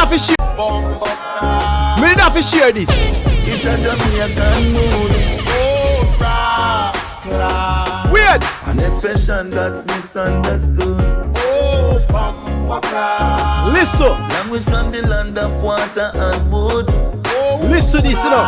have to share. Me need have to share this. It's a Jamaican mood. Oh, rascal. Weird. An expression that's misunderstood. Oh, bomboclaat. Listen. Language from the land of water and wood. Listen to this, you know.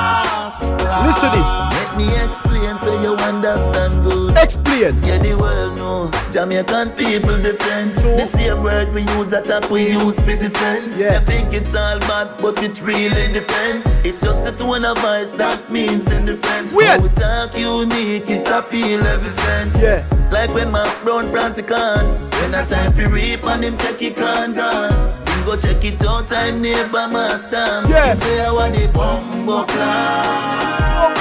Listen to this. Let me explain so you understand good. Explain. Yeah, the world know Jamaican people different. The same word we use attack, we use for defense. Yeah. You think it's all bad, but it really depends. It's just the tone of voice that means the difference. Weird. How we talk unique, it appeal every sense. Yeah. Like when Max Brown plant a can. When a time for reap and him check it can gone. Go check it out, time neighbor master. Yeah. Him say I want the bomboclaat.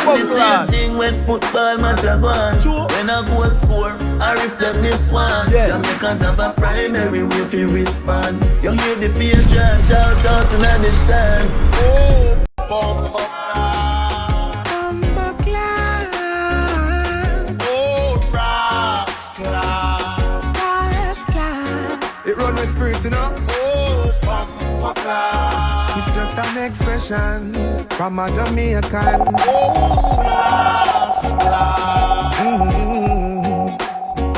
The same thing when football match a go on. When a goal score, I reflect this one. Yeah. Jamaicans have a primary way to respond. You hear the patron shout out in the stand. Oh, bomboclaat. Oh, rascal. It run my spirits, you know. It's just an expression from a Jamaican.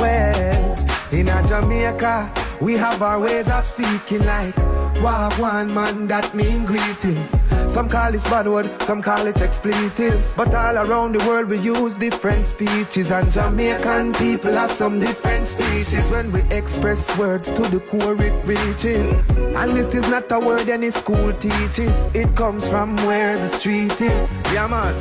Well, in a Jamaica, we have our ways of speaking like wagwan man, that mean greetings. Some call it bad word, some call it expletives. But all around the world we use different speeches. And Jamaican people have some different speeches. When we express words to the core it reaches. And this is not a word any school teaches. It comes from where the street is. Yeah man.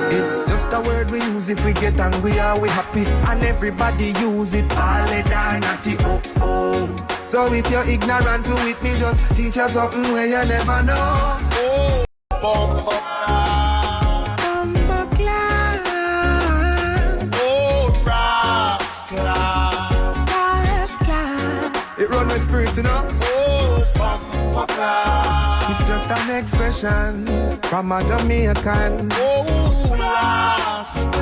It's just a word we use if we get angry or we happy. And everybody use it, all it or naughty, oh oh. So if you're ignorant to it, me just teach you something where you never know. Oh, bomboclaat. Oh, rascal. It run my spirits, you know. Oh, bomboclaat. It's just an expression from a Jamaican. Oh, rascal.